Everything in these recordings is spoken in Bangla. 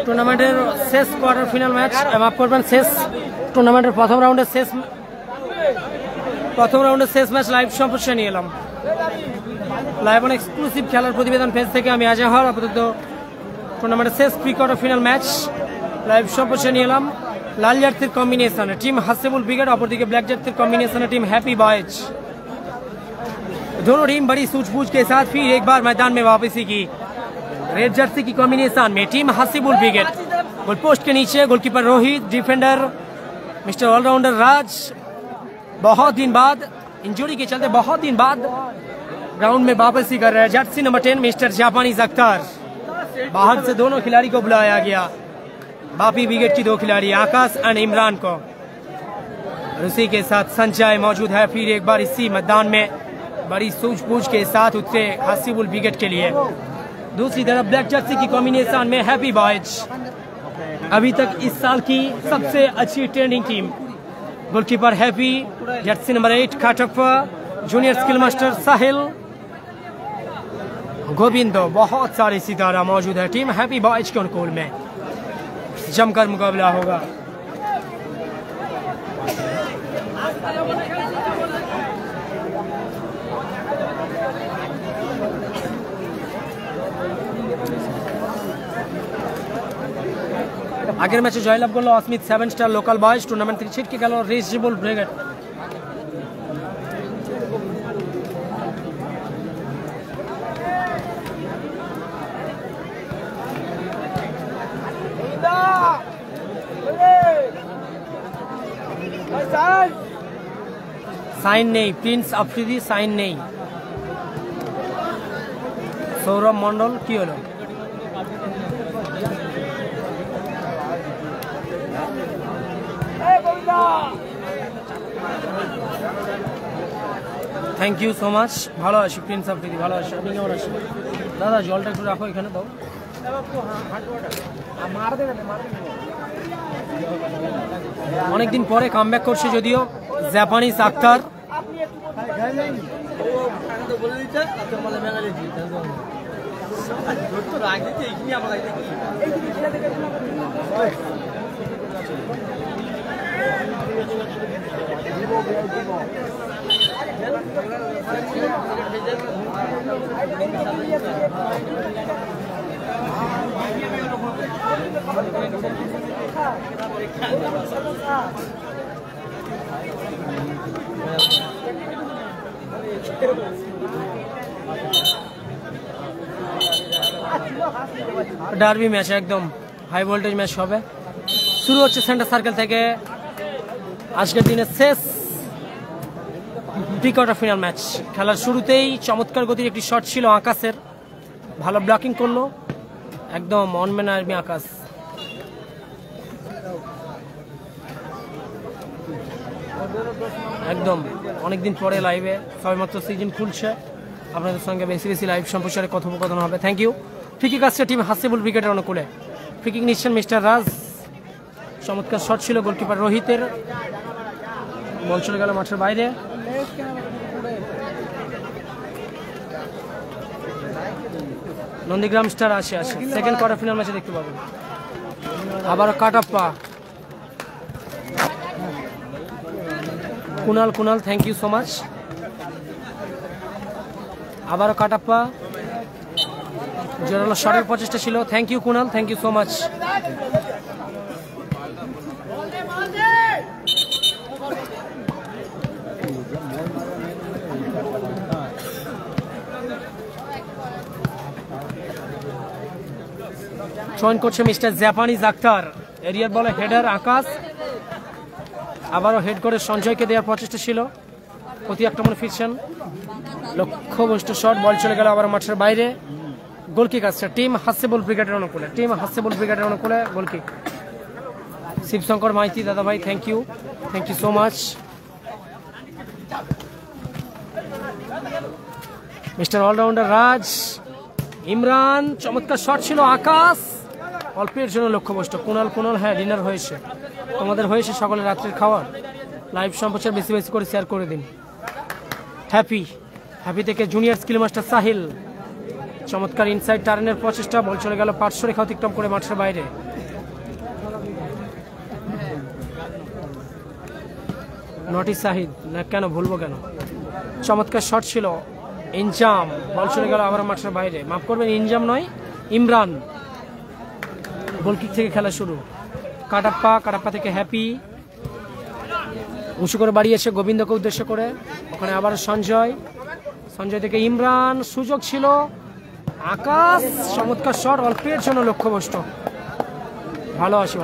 টুর্নামেন্টের শেষ কোয়ার্টার ফাইনাল ম্যাচ, মাফ করবেন শেষ টুর্নামেন্টের প্রথম রাউন্ডের শেষ ম্যাচ লাইভ সম্প্রচার নিয়ে এলাম। লাইভ অন এক্সক্লুসিভ খেলার প্রতিবেদন পেজ থেকে আমি আজহার। আপাতত টুর্নামেন্টের শেষ pre quarter final match live সম্প্রচার নিয়ে এলাম। लाल जर्सी कॉम्बिनेशन है टीम हसीबुल ब्रिगेड, अपरदिके ब्लैक जर्सी कॉम्बिनेशन है टीम हैप्पी बॉयज। दोनों टीम बड़ी सूझबूझ के साथ फिर एक बार मैदान में वापसी की। रेड जर्सी की कॉम्बिनेशन में team Hasibul brigade, goal post के नीचे goalkeeper Rohit, defender mister all-rounder Raj. बहुत दिन बाद इंजरी के चलते बहुत दिन बाद ग्राउंड में वापसी कर रहे हैं Jersey number 10 mister Japanese Akhtar. बाहर से दोनों खिलाड़ी को बुलाया गया, बापी ब्रिगेड की दो खिलाड़ी आकाश एंड इमरान को। उसी के साथ संजय मौजूद है। फिर एक बार इसी मैदान में बड़ी सूझबूझ के साथ उतरे हसीबुल ब्रिगेड के लिए। दूसरी तरफ ब्लैक जर्सी की कॉम्बिनेशन में हैप्पी बॉयज, अभी तक इस साल की सबसे अच्छी trending team. Goalkeeper Happy, jersey number 8 Kattappa, junior skill master Sahil, Govindo, बहुत सारे सितारा मौजूद है टीम हैप्पी बॉयज के अनुकूल में। जमकर मुकाबला होगा। আগের ম্যাচে জয়লাভ করলো Asmit 7 star local boys. Tournament থেকে ছিটকে গেল রেজিবল ব্রিগেড। সাইন নেই, প্রিন্স আফ্রিদি সাইন নেই। সৌরভ মন্ডল কি হলো? Thank you so much. ভালো আছি প্রিন্স আফ্রিদি, ভালো আছি। আপনি কেমন আছেন দাদা? জলটা একটু রাখো এখানে দাও। অনেকদিন পরে কামব্যাক করছে যদিও জাপানিজ আক্তার। ডার্বি ম্যাচ, একদম হাই ভোল্টেজ ম্যাচ হবে। শুরু হচ্ছে সেন্টার সার্কেল থেকে আজকের দিনের শেষ প্রি কোয়ার্টার ফাইনাল ম্যাচ। খেলার শুরুতেই চমৎকার গতির একটি শট ছিল আকাশের, ভালো ব্লকিং করলো একদম অনম্যান আর্মি আকাশ। একদম অনেকদিন পরে লাইভে, সবেমাত্র সিজন খুলছে, আপনাদের সঙ্গে বেশি বেশি লাইভ সম্প্রচারে কথোপকথন হবে। Thank you. ফ্রিকিক আসছে টিম হাসিবুল ব্রিগেডের অনুকূলে। ফ্রিকিক নিচ্ছেন মিস্টার রাজ। চমৎকার শট ছিল গোলকিপার রোহিতের, বল চলে গেল মাঠের বাইরে। নন্দীগ্রাম স্টার আসে সেকেন্ড কোয়ার্টার ফাইনাল ম্যাচে দেখতে পাবেন। আবারও Kattappa, Kunal thank you so much. আবারও কাটাপ্পা, জোরালো শটের প্রচেষ্টা ছিল। Thank you Kunal, thank you so much. Join করছে মিস্টার জাপানিজ আক্তার। এরিয়ার বলে হেডার আকাশ, আবারও হেড করে সঞ্জয়কে দেওয়ার প্রচেষ্টা ছিল। প্রতি আক্রমণে ফিরছেন, লক্ষ্যভ্রষ্ট শট, বল চলে গেল আবার মাঠের বাইরে। গোলকিক আসছে টিম হাসিবুল ব্রিগেডের অনুকূলে। গোলকিক শিবশঙ্কর মাইতি দাদা ভাই, thank you so much. Mister all-rounder Raj, Imran, চমৎকার শট ছিল আকাশ, অল্পের জন্য লক্ষ্যভ্রষ্ট। কুনাল হ্যাঁ ডিনার হয়েছে, তোমাদের হয়েছে সকলে রাত্রের খাওয়ার। লাইভ সম্প্রচার বেশি বেশি করে শেয়ার করে দিন। হ্যাপি থেকে জুনিয়র স্কিল মাস্টার সাহিল, চমৎকার ইনসাইড টার্নের প্রচেষ্টা, বল চলে গেল পার্শ্বরেখা অতিক্রম করে মাঠের বাইরে। নটি সাহিদ, না কেন ভুলবো কেন, চমৎকার শট ছিল। ইনজাম, বল চলে গেল আবার মাঠের বাইরে। মাফ করবেন, ইনজাম নয়, ইমরান। গোলকিক থেকে খেলা শুরু। কাটাপ্পা থেকে হ্যাপি, উঁচু করে বাড়িয়েছে গোবিন্দকে উদ্দেশ্য করে। ওখানে আবার সঞ্জয় থেকে ইমরান, সুযোগ ছিল। আকাশ, চমৎকার শট, অল্পের জন্য লক্ষ্যভ্রষ্ট। ভালো আসি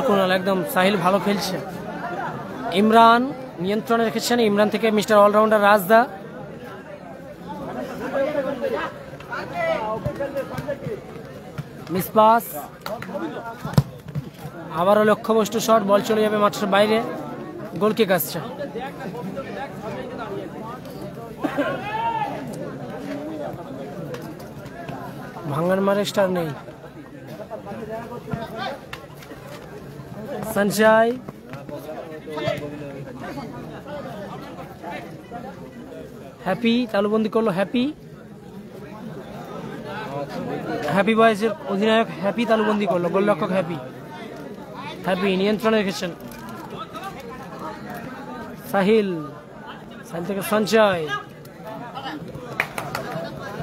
কুনাল একদম সাহিল ভালো খেলছে। ইমরান নিয়ন্ত্রণে রেখেছেন। ইমরান থেকে mister allrounder Rajda. Miss pass, আবারও লক্ষ্যভ্রষ্ট শট, বল চলে যাবে মাঠের বাইরে। গোলকিক আসছে। ভাঙার মারে স্টার নেই। সঞ্জয়, হ্যাপি তালুবন্দি করলো। হ্যাপি বয়েজের অধিনায়ক হ্যাপি তালুবন্দি করলো। গোলরক্ষক হ্যাপি নিয়ন্ত্রণে রেখেছেন। সাহিল থেকে সঞ্জয়,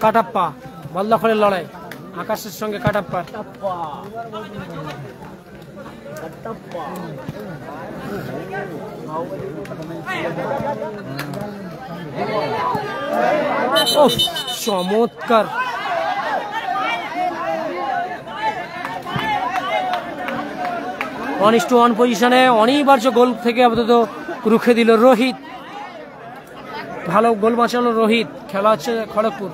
কাটাপ্পা, বল দখলের লড়াই। আকাশের সঙ্গে কাটাপ্পা। চমৎকার, ওয়ান ইস টু ওয়ান পজিশনে অনিবার্য গোল থেকে আপাতত রুখে দিল রোহিত। ভালো গোল বাঁচালো রোহিত। খেলা হচ্ছে খড়গপুর।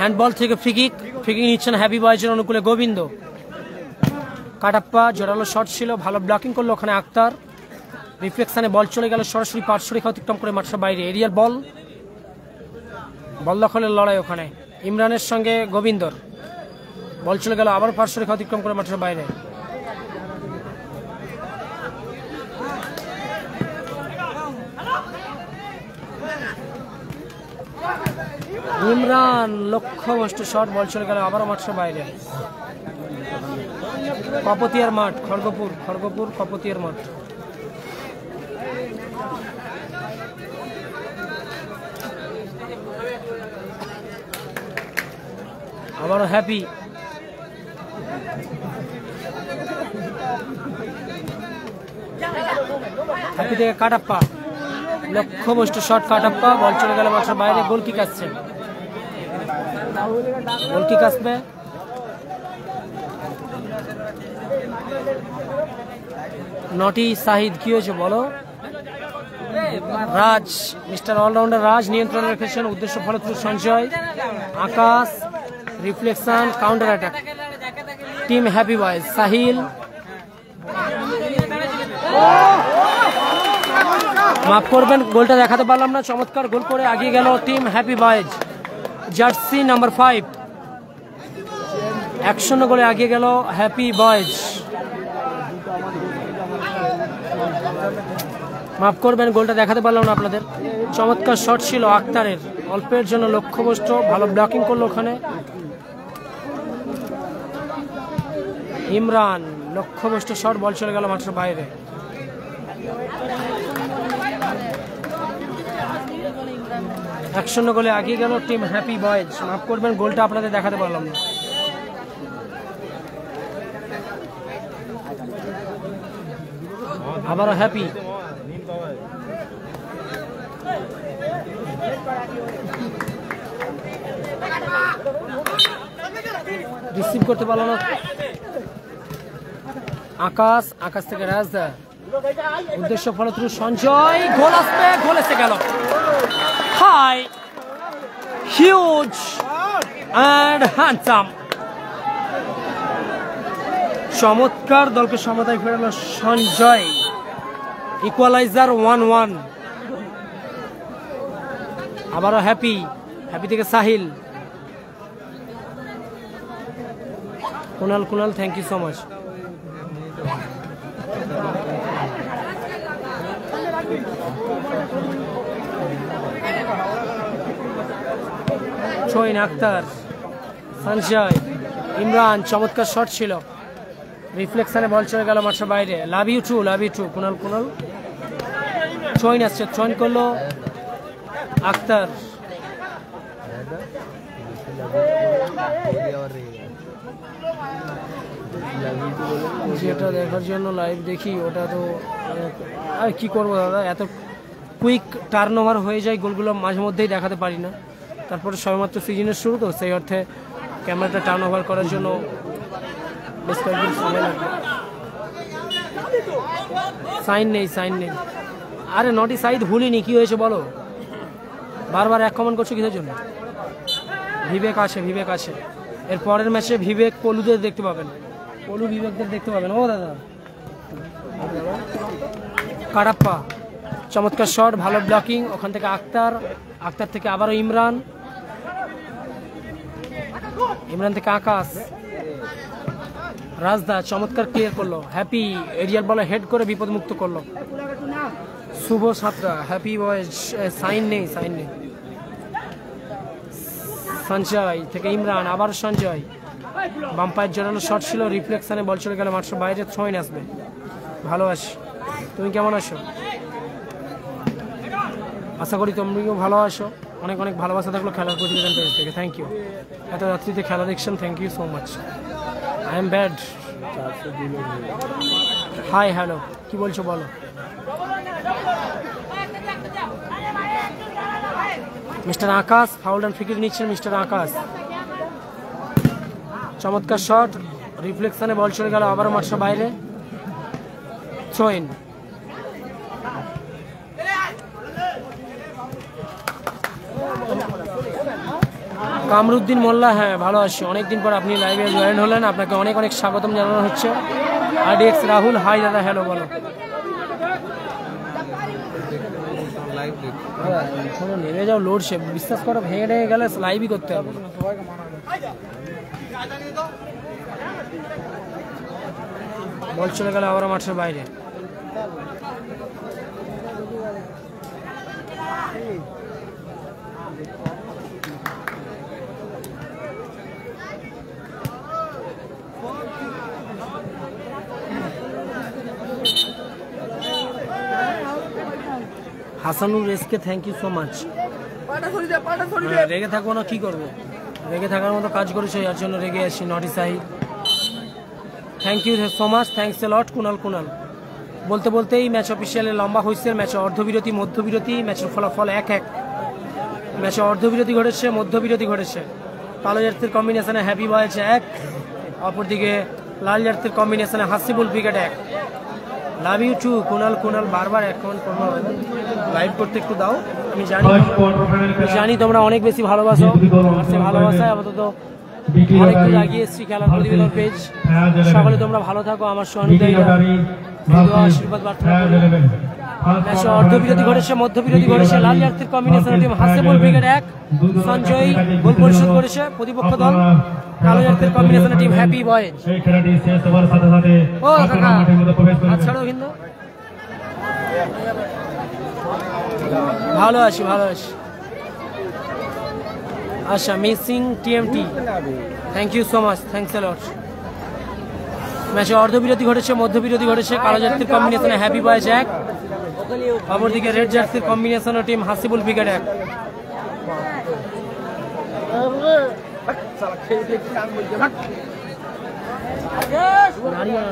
হ্যান্ডবল থেকে ফ্রিকিক নিচ্ছেন হ্যাপি বয়েজের অনুকূলে গোবিন্দ। কাটাপ্পা, জোরালো শট ছিল, ভালো ব্লকিং করলো ওখানে আক্তার। রিফ্লেকশনে বল চলে গেল সরাসরি পার্শ্বরেখা অতিক্রম করে মাঠের বাইরে। এরিয়ার বল দখলের লড়াই ওখানে ইমরানের সঙ্গে গোবিন্দর। বল চলে গেল আবার পার্শ্বরেখা অতিক্রম করে মাঠের বাইরে। ইমরান, লক্ষ্যভ্রষ্ট শট, বল চলে গেল আবারও মাঠের বাইরে। কপতিয়ার মাঠ, খড়গপুর কপতিয়ার মাঠ। আবারও হ্যাপি, থেকে কাটাপ্পা, লক্ষ্যভ্রষ্ট শট কাটাপ্পা, বল চলে গেল মাঠের বাইরে। গোলকিক আসছে, গোলকিক আসবে। নটি সাহিদ, কি হয়েছে বলো? রাজ, মিস্টার অলরাউন্ডার রাজ নিয়ন্ত্রণে রেখেছেন। উদ্দেশ্য ফলপ্রসূ Sanjay. Akash, reflection, counter attack. Team happy boys. Sahil, মাফ করবেন গোলটা দেখাতে পারলাম না। চমৎকার গোল করে এগিয়ে গেল team happy boys. Jersey number 5 1-0 গোলে এগিয়ে গেল হ্যাপি বয়েজ। মাফ করবেন গোলটা দেখাতে পারলাম না আপনাদের। চমৎকার শট ছিল আক্তারের, অল্পের জন্য লক্ষ্যভ্রষ্ট। ভালো ব্লকিং করলো ওখানে ইমরান। লক্ষ্যভ্রষ্ট শট, বল চলে গেল মাঠের বাইরে। গোলে এগিয়ে গেল টিম হ্যাপি বয়েজ। মাফ করবেন গোলটা আপনাদের দেখাতে পারলাম না। আবারও হ্যাপি, রিসিভ করতে পারল না আকাশ থেকে রাজদা। উদ্দেশ্য ফলপ্রসূ সঞ্জয়, গোল আসবে, গোল এসে গেল। high, huge and handsome. চমৎকার দলকে সমতায় ফেরালো সঞ্জয়। ইকুয়ালাইজার 1-1। আবারও হ্যাপি থেকে Sahil. Kunal thank you so much. Shoyen Akhtar, Sanjay, Imran, চমৎকার শট ছিল, রিফ্লেকশনে বল চলে গেল মাঠের বাইরে। Love you too Kunal. Shoyen আসছে, শোয়েন করলো আক্তার। যেটা দেখার জন্য লাইভ দেখি ওটা তো আর কি করবো দাদা, এত কুইক টার্ন ওভার হয়ে যায় গোলগুলো মাঝে মধ্যেই দেখাতে পারি না। তারপরে সবেমাত্র সিজনের শুরু তো, সেই অর্থে ক্যামেরাটা টার্ন ওভার করার জন্য বেশ কয়েকদিন সময় লাগবে। সাইন নেই। আরে নটি সাইড ভুলিনি, কি হয়েছে বলো? বারবার এক কমেন্ট করছো কিসের জন্য? বিবেক আছে। এর পরের ম্যাচে বিবেক পলুদের দেখতে পাবেন, বিবেকদের দেখতে পাবেন। ও দাদা কারাপ্পা, চমৎকার শট, ভালো ব্লকিং। ওখান থেকে আক্তার থেকে আবারও ইমরান থেকে আকাশ। রাজদা চমৎকার ক্লিয়ার করলো, হ্যাপি এরিয়ার বলে হেড করে বিপদমুক্ত করলো। শুভ সাতরা, হ্যাপি বয়েজ। সাইন নেই। সঞ্জয় থেকে ইমরান, আবার সঞ্জয়, বাম্পায়ের জোরালো শট ছিল, রিফ্লেকশনে বল চলে গেল মাঠের বাইরে। ছয়ন আসবে। ভালো আছি, তুমি কেমন আছো? আশা করি তুমিও ভালো আছো। অনেক ভালোবাসা থাকলো খেলার প্রতিবেদন পেজ থেকে। Thank you. এত রাত্রিতে খেলা দেখছেন, thank you so much. I am bad. Hi hello, কি বলছো বলো? Mister Akash foul and free kick নিচ্ছেন মিস্টার আকাশ। চমৎকার শট, রিফ্লেকশনে বল চলে গেল আবারও মাঠের বাইরে। থ্রোইন। কামরুদ্দিন মোল্লা, হ্যাঁ ভালো আছি, অনেকদিন পর আপনি লাইভে জয়েন হলেন, আপনাকে অনেক স্বাগতম জানানো হচ্ছে। আরডিএক্স রাহুল, হাই দাদা, হ্যালো বলো। শোনো, নেমে যাও, লোড শেপ, বিশ্বাস করো ভেঙে গেলে লাইভই করতে হবে। বল চলে গেল আবার মাঠের বাইরে। Hasanur SK, thank you so much. রেগে থাকবো না, কি করবো? রেগে থাকার মতো কাজ করেছো, এর জন্য রেগে আছি। Naughty Sahid, thank you so much, thanks a lot. Kunal বলতেই ম্যাচ অফিসিয়ালি লম্বা হুইসেল। ম্যাচে অর্ধবিরতি, মধ্যবিরতি, ম্যাচের ফলাফল 1-1। ম্যাচে অর্ধবিরতি ঘটেছে, মধ্যবিরতি ঘটেছে। কালো জার্সির কম্বিনেশনে হ্যাপি বয়েজ 1, অপরদিকে লাল জার্সির কম্বিনেশনে Hasibul brigade 1। Love you too Kunal. বারবার এক কমেন্ট করবো, লাইভ করতে একটু দাও। আমি জানি তোমরা অনেক বেশি ভালোবাসো, আর সে ভালোবাসায় আপাতত অনেক দূর এগিয়ে এসেছি খেলার প্রতিবেদন পেজ। সকলে তোমরা ভালো থাকো, আমার সহযোগিতা আশীর্বাদ প্রার্থনা করি। ম্যাচে অর্ধবিরতি ঘটেছে, মধ্যবিরতি ঘটেছে। লাল জার্সির combination team Hasibul brigade 1, Sanjay goal পরিশোধ করেছে প্রতিপক্ষ দল। কালো জার্সির কম্বিনেশন টিম হ্যাপি বয়েজ। ও কাকা আচ্ছা কিন্তু ভালো আছি। আচ্ছা, missing TMT, thank you so much, thanks a lot. ম্যাচে অর্ধবিরতি ঘটেছে, মধ্যবিরতি ঘটেছে। কালো জার্সির কম্বিনেশনে হ্যাপি বয়েজ 1, অপরদিকে রেড জার্সির কম্বিনেশন টিম হাসিবুল ব্রিগেড 1।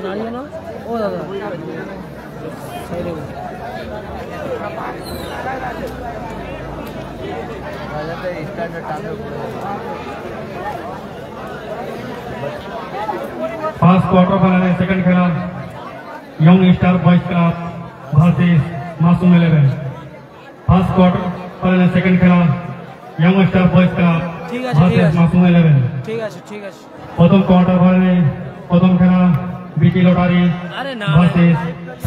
নাড়িয়ে না ও দাদা, ফার্স্ট কোয়ার্টার ফাইনালে সেকেন্ড খেলা young star boys club versus Masum 11। First quarter ফাইনালে সেকেন্ড খেলা ইয়ংস্টার বয়েজ ক্লাব ঠিক আছে, ঠিক আছে। মাসুম 11 ঠিক আছে, ঠিক আছে। প্রথম কোয়ার্টার ফাইনালে প্রথম খেলা বিটি লটারি আরে না, ভার্সেস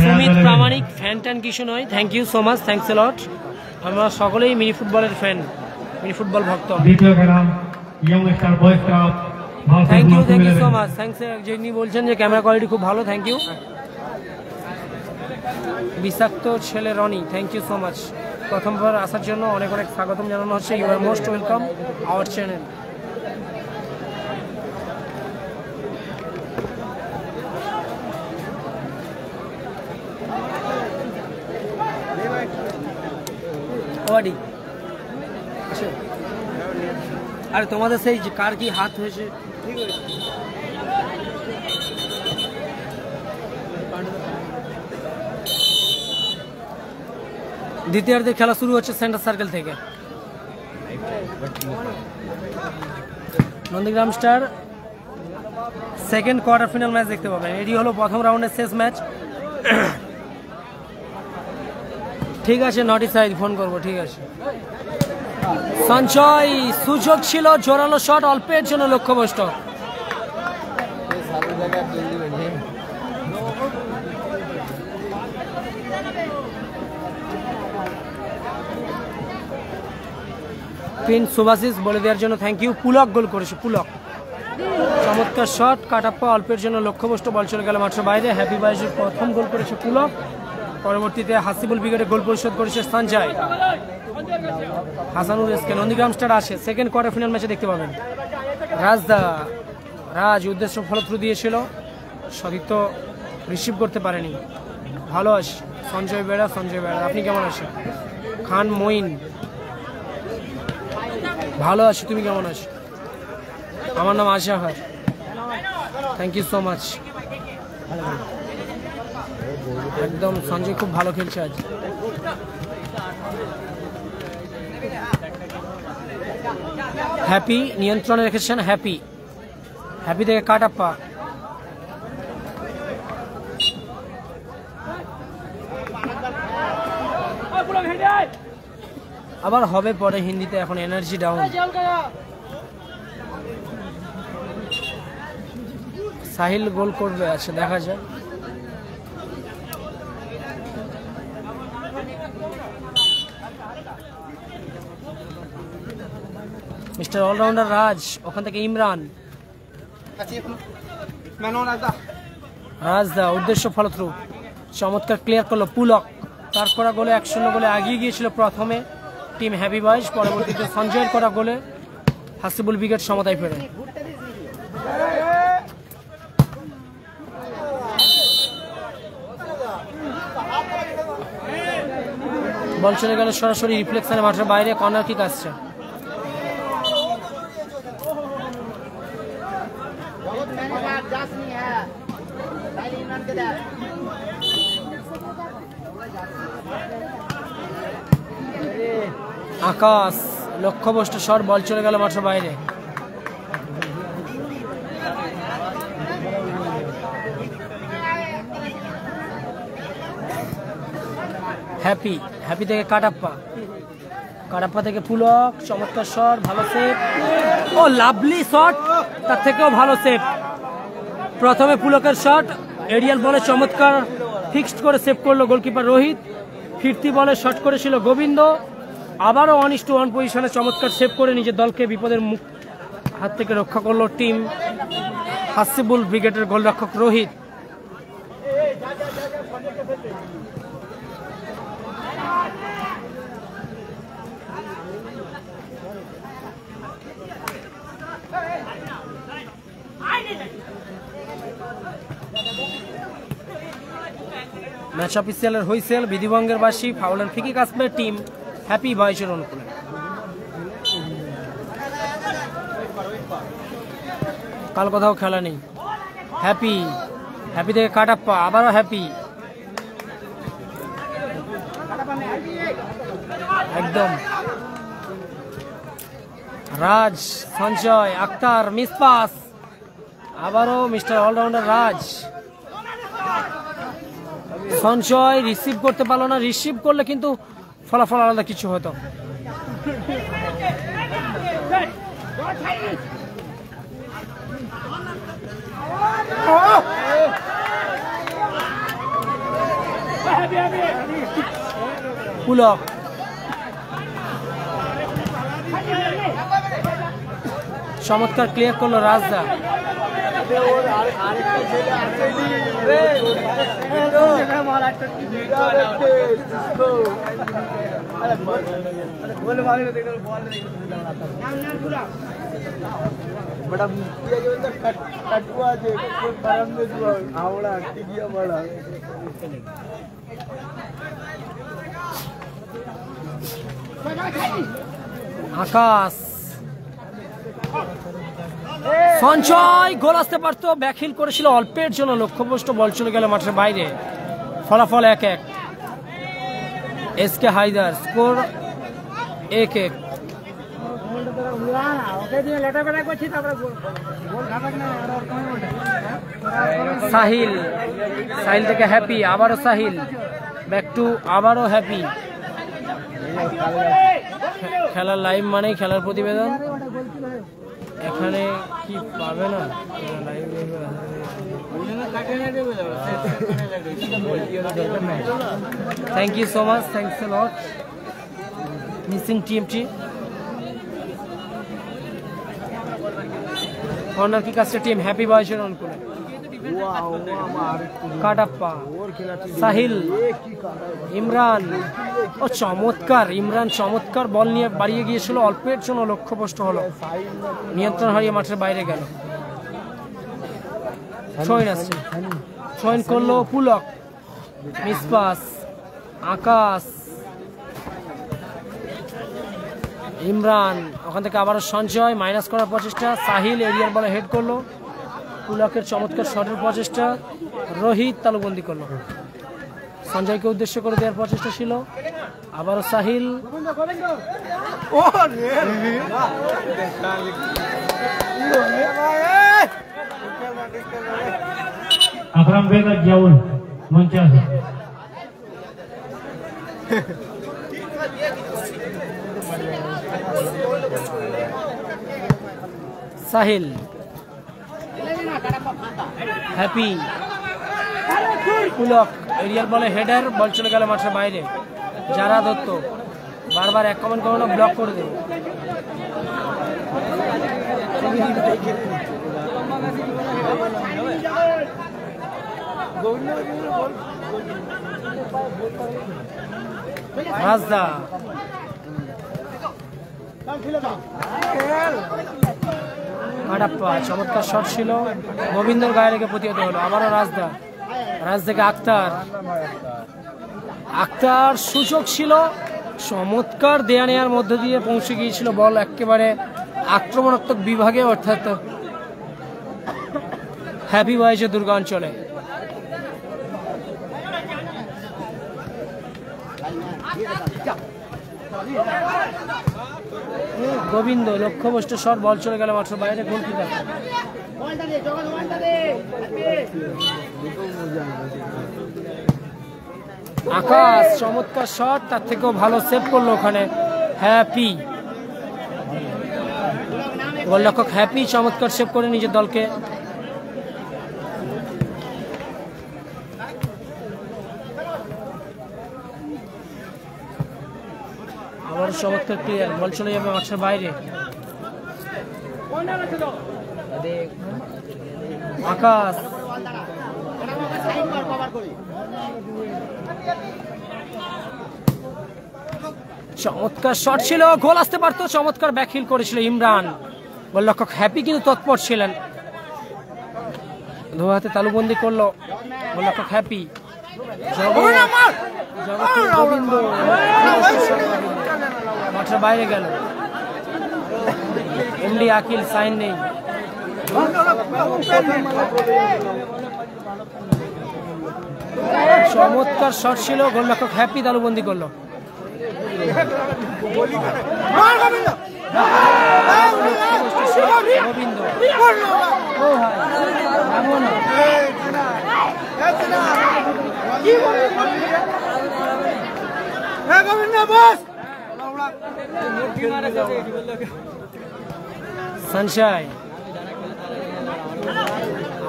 সুমিত প্রামাণিক ফ্যান ট্যান কিছু নয়। Thank you so much, thanks a lot. আমরা সকলেই মিনি ফুটবলের ফ্যান, মিনি ফুটবল ভক্ত। দ্বিতীয় খেলা youngster boys club versus thank you Masum so 11 much, thanks. যিনি বলছেন যে ক্যামেরা কোয়ালিটি খুব ভালো, থ্যাংক ইউ। বিষাক্ত ছেলে Roni, thank you so much. প্রথমবার আসার জন্য অনেক অনেক স্বাগতম জানানো হচ্ছে। You are most welcome our channel. Kabaddi, আরে তোমাদের সেই যে কার কি হাত হয়েছে, ঠিক আছে। দ্বিতীয়ার্ধের খেলা শুরু হচ্ছে সেন্টার সার্কেল থেকে। Nandigram star second quarter final match দেখতে পাবেন। এটি হলো প্রথম রাউন্ডের শেষ ম্যাচ। ঠিক আছে, নটি সাইড ফোন করবো, ঠিক আছে। সঞ্চয়, সুযোগ ছিল, জোরালো শট, অল্পের জন্য লক্ষ্যভ্রষ্ট। প্রিন্স সুভাশিস বলে দেওয়ার জন্য থ্যাংক ইউ। পুলক গোল করেছে, পুলক। চমৎকার শট, কাটাপ্পা, অল্পের জন্য লক্ষ্যভ্রষ্ট, বল চলে গেল মাঠের বাইরে। হ্যাপি বয়েজের প্রথম গোল করেছে পুলক। পরবর্তীতে হাসিবুল ব্রিগেডে গোল পরিশোধ করেছে সঞ্জয়। হাসানুর এসকে। নন্দীগ্রাম স্টার আসে সেকেন্ড কোয়ার্টার ফাইনাল ম্যাচে দেখতে পাবেন। রাজ উদ্দেশ্য ফলো থ্রু দিয়েছিল, সতীর্থ রিসিভ করতে পারেনি। ভালো আছে সঞ্জয় বেড়া। আপনি কেমন আছেন? খান মঈন, ভালো আছি, তুমি কেমন আছো? আমার নাম আশাহার, থ্যাংক ইউ সো মাচ। একদম সঞ্জয় খুব ভালো খেলছে আজ। হ্যাপি নিয়ন্ত্রণে রেখেছেন, হ্যাপি থেকে কাটাপ্পা। আবার হবে পরে হিন্দিতে, এখন এনার্জি ডাউন। সাহিল গোল করবে, আচ্ছা দেখা যায়। মিস্টার অলরাউন্ডার রাজ, ওখান থেকে ইমরান। রাজদা উদ্দেশ্য ফলো থ্রু, চমৎকার ক্লিয়ার করলো পুলক। তার করা গোলে 1-0 গোলে এগিয়ে গিয়েছিল প্রথমে টিম হ্যাপি বয়েজ। পরবর্তীতে সঞ্জয়ের করা গোলে হাসিবুল ব্রিগেড সমতায় ফেরে। বল চলে গেল সরাসরি রিফ্লেকশনে মাঠের বাইরে, কর্নার কিক আসছে। আকাশ লক্ষ্যভ্রষ্ট শট, বল চলে গেল মাঠের বাইরে। হ্যাপি থেকে কাটাপ্পা থেকে পুলক, চমৎকার শট, ভালো সেভ। ও লাভলি শট, তার থেকেও ভালো সেভ। প্রথমে পুলকের শট, এরিয়াল বলে চমৎকার ফিক্সড করে সেভ করলো গোলকিপার রোহিত। ফিরতি বলে শট করেছিল গোবিন্দ, আবারও 1-1 পজিশনে চমৎকার সেভ করে নিজের দলকে বিপদের মুখ হাত থেকে রক্ষা করলো টিম হাসিবুল ব্রিগেডের গোলরক্ষক রোহিত। ম্যাচ অফিসিয়ালের হুইসেল, বিধিভঙ্গের বাসী, ফাউলের ফ্রি কিক আসবে টিম হ্যাপি বয়েজের অনুকূলে। কাল কোথাও খেলা নেই। হ্যাপি থেকে কাটাপ্পা, আবারও হ্যাপি। একদম রাজ, সঞ্জয়, আক্তার, মিস পাস, আবারও মিস্টার অলরাউন্ডার রাজ। সঞ্জয় রিসিভ করতে পারলো না, রিসিভ করলে কিন্তু ফলাফল আলাদা কিছু হতো। পুলক চমৎকার ক্লিয়ার করলো রাজদা। আকাশ সঞ্চয় গোল আসতে পারতো, ব্যাকহিল করেছিল অল্পের জন্য, লক্ষ্যভ্রষ্ট বল চলে গেল মাঠের বাইরে। ফলাফল 1-1। SK Haider score 1-1। সাহিল থেকে হ্যাপি, আবারও সাহিল ব্যাক টু, আবারও হ্যাপি। খেলার লাইভ মানেই খেলার প্রতিবেদন, এখানে কি পাবে না thank you so much, thanks a lot. Missing TMT corner kick আসছে টিম হ্যাপি বয়সের অনুকূলে। কাটাপ্পা সাহিল, ইমরান, ও চমৎকার ইমরান, চমৎকার বল নিয়ে বাড়িয়ে গিয়েছিল, অল্পের জন্য লক্ষ্যভ্রষ্ট হলো, নিয়ন্ত্রণ হারিয়ে মাঠের বাইরে গেল। ছয়ন আসছে, ছয়ন করলো পুলক, মিসপাস, আকাশ, ইমরান, ওখান থেকে আবারও সঞ্চয়, মাইনাস করার প্রচেষ্টা, সাহিল এরিয়ার বলে হেড করলো, পুলকের চমৎকার শটের প্রচেষ্টা, রোহিত তালুবন্দি করলো, সঞ্জয়কে উদ্দেশ্য করে দেওয়ার প্রচেষ্টা ছিল, আবারও সাহিল, আকরাম বেগা জাউল মঞ্চে আছে। সাহিল, হ্যাপি, পুলক এরিয়ার বলে হেডার, বল চলে গেল মাঠের বাইরে। যারা দত্ত বারবার এক কমেন্ট করো না, ব্লক করে দেবো। রাজদা কাটাপ্পা, চমৎকার শট ছিল, গোবিন্দর গায়ে লেগে প্রতিহত হলো। আবারও রাজদা, রাজ থেকে আক্তার সুযোগ ছিল, চমৎকার দেয়া নেয়ার মধ্য দিয়ে পৌঁছে গিয়েছিল বল একেবারে আক্রমণাত্মক বিভাগে, অর্থাৎ হ্যাপি বয়েজের দুর্গা অঞ্চলে। গোবিন্দ লক্ষ্যভ্রষ্ট শট, বল চলে গেল মাঠের বাইরে, গোলকিপার। আকাশ চমৎকার শট, তার থেকেও ভালো সেভ করলো ওখানে হ্যাপি, গোলরক্ষক হ্যাপি চমৎকার সেভ করে নিজের দলকে। আবার চমৎকার ক্লিয়ার, বল চলে যাবে মাঠের বাইরে। আকাশ চমৎকার শট ছিল, গোল আসতে পারতো, চমৎকার ব্যাকহিল করেছিল ইমরান, গোলরক্ষক হ্যাপি কিন্তু তৎপর ছিলেন, ধোয়াতে তালুবন্দি করলো গোলরক্ষক হ্যাপি। গোবিন্দ মাঠের বাইরে গেল, এমডি আকিল সাইন নেই। চমৎকার শট ছিল, গোলরক্ষক হ্যাপি তালুবন্দি করলো। গোবিন্দ সানশাইন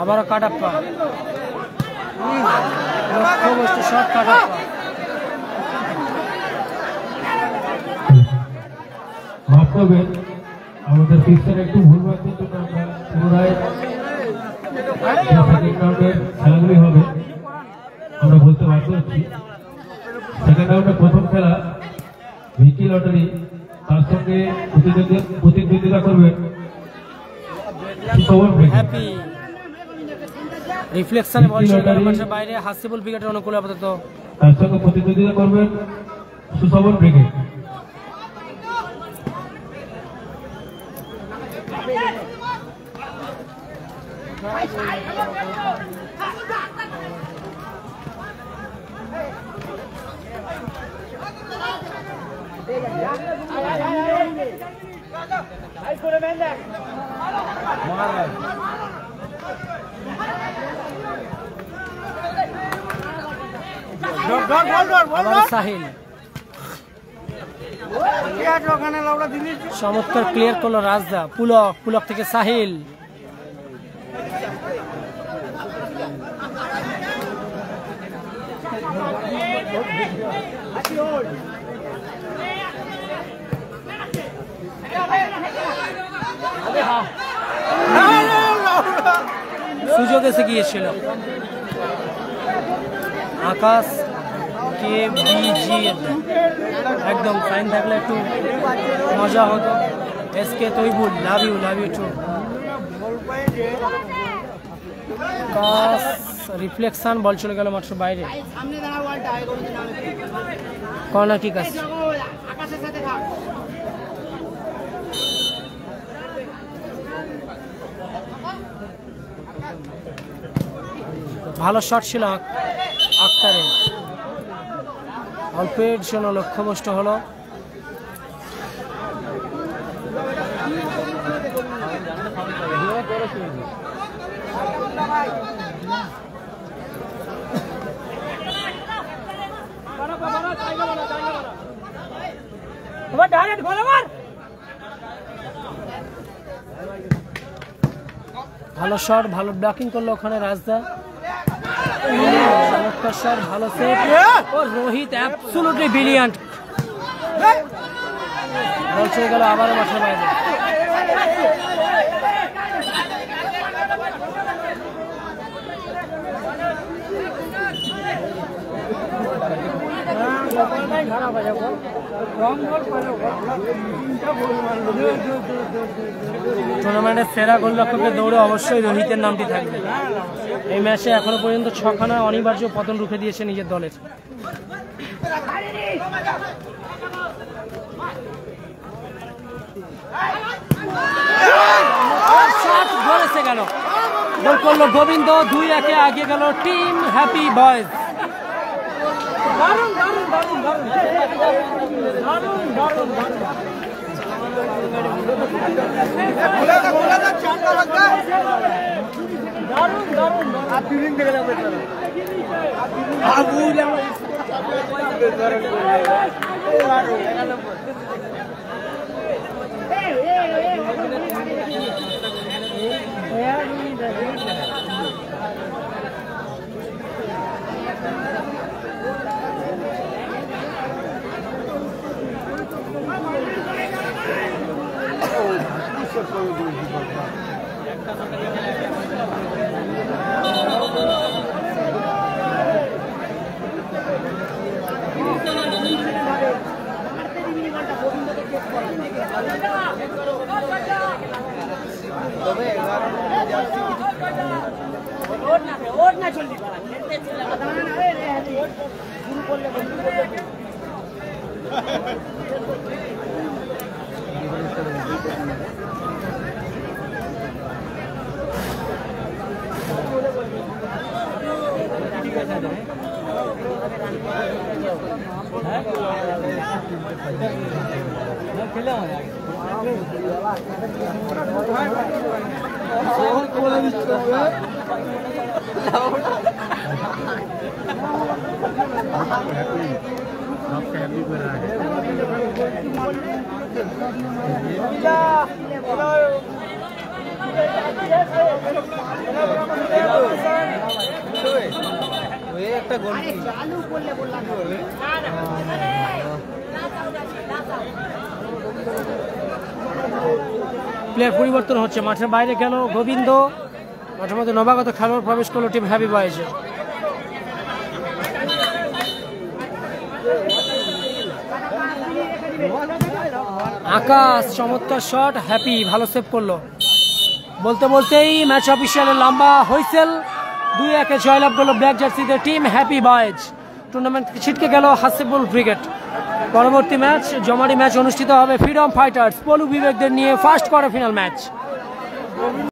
আবারও কাটাপ্পা শট কাটাপ্পা মাফ করবেন আমাদের পিক্সার একটু ভুল বাড়তির জন্য আমরা পুনরায় সেকেন্ড রাউন্ডের খেলাগুলি হবে আমরা বলতে বাধ্য হচ্ছি। সেকেন্ড রাউন্ডের প্রথম খেলা ভিকি লটারি, তার সঙ্গে প্রতিদ্বন্দ্বিতা করবেন হ্যাপি রিফ্লেকশনে বল ছিল বাইরে হাসিবুল ব্রিগেডের অনুকূলে আপাতত তার সঙ্গে প্রতিদ্বন্দ্বিতা করবেন সুশোভন ব্রিগেড। সাহিল চমৎকার ক্লিয়ার করলো রাজদা। পুলক থেকে সাহিল সুযোগ এসে গিয়েছিল। আকাশ কে বিজি একদম ফাইন থাকলে একটু মজা হতো। SK Taibul love you too. Akash reflection ball চলে গেল মাত্র বাইরে। কর্নার কিক আসছে। ভালো শট ছিল আক্তারের, অল্পের জন্য লক্ষ্যভ্রষ্ট হলো। ভালো শট, ভালো ব্লকিং করলো ওখানে রাজদা। চমৎকার শট, ভালো সেভ। ও রোহিত অ্যাবসলিউটলি ব্রিলিয়ান্ট। বল চলে গেল আবারও মাঠের বাইরে। টুর্নামেন্টের সেরা গোলরক্ষকের দৌড়ে অবশ্যই রোহিতের নামটি থাকবে। এই ম্যাচে এখনো পর্যন্ত 6খানা অনিবার্য পতন রুখে দিয়েছে নিজের দলের। ধরেছে গেল, গোল করলো গোবিন্দ। 2-1 এগিয়ে গেল টিম হ্যাপি বয়েজ। একটা গোল প্লেয়ার পরিবর্তন হচ্ছে, মাঠের বাইরে গেল গোবিন্দ, মাঠের মধ্যে নবাগত খেলোয়াড় প্রবেশ করলো টিম হ্যাপি বয়েজে। আকাশ চমৎকার শট, হ্যাপি ভালো সেভ করলো। বলতে বলতেই ম্যাচ অফিসিয়ালের লম্বা হুইসেল, 2-1 জয়লাভ করলো ব্ল্যাক জার্সিদের টিম হ্যাপি বয়েজ। টুর্নামেন্ট ছিটকে গেল হাসিবুল ব্রিগেড। পরবর্তী ম্যাচ জমারি ম্যাচ অনুষ্ঠিত হবে ফ্রিডম ফাইটার্স পলু বিবেকদের নিয়ে ফার্স্ট কোয়ার্টার ফাইনাল ম্যাচ।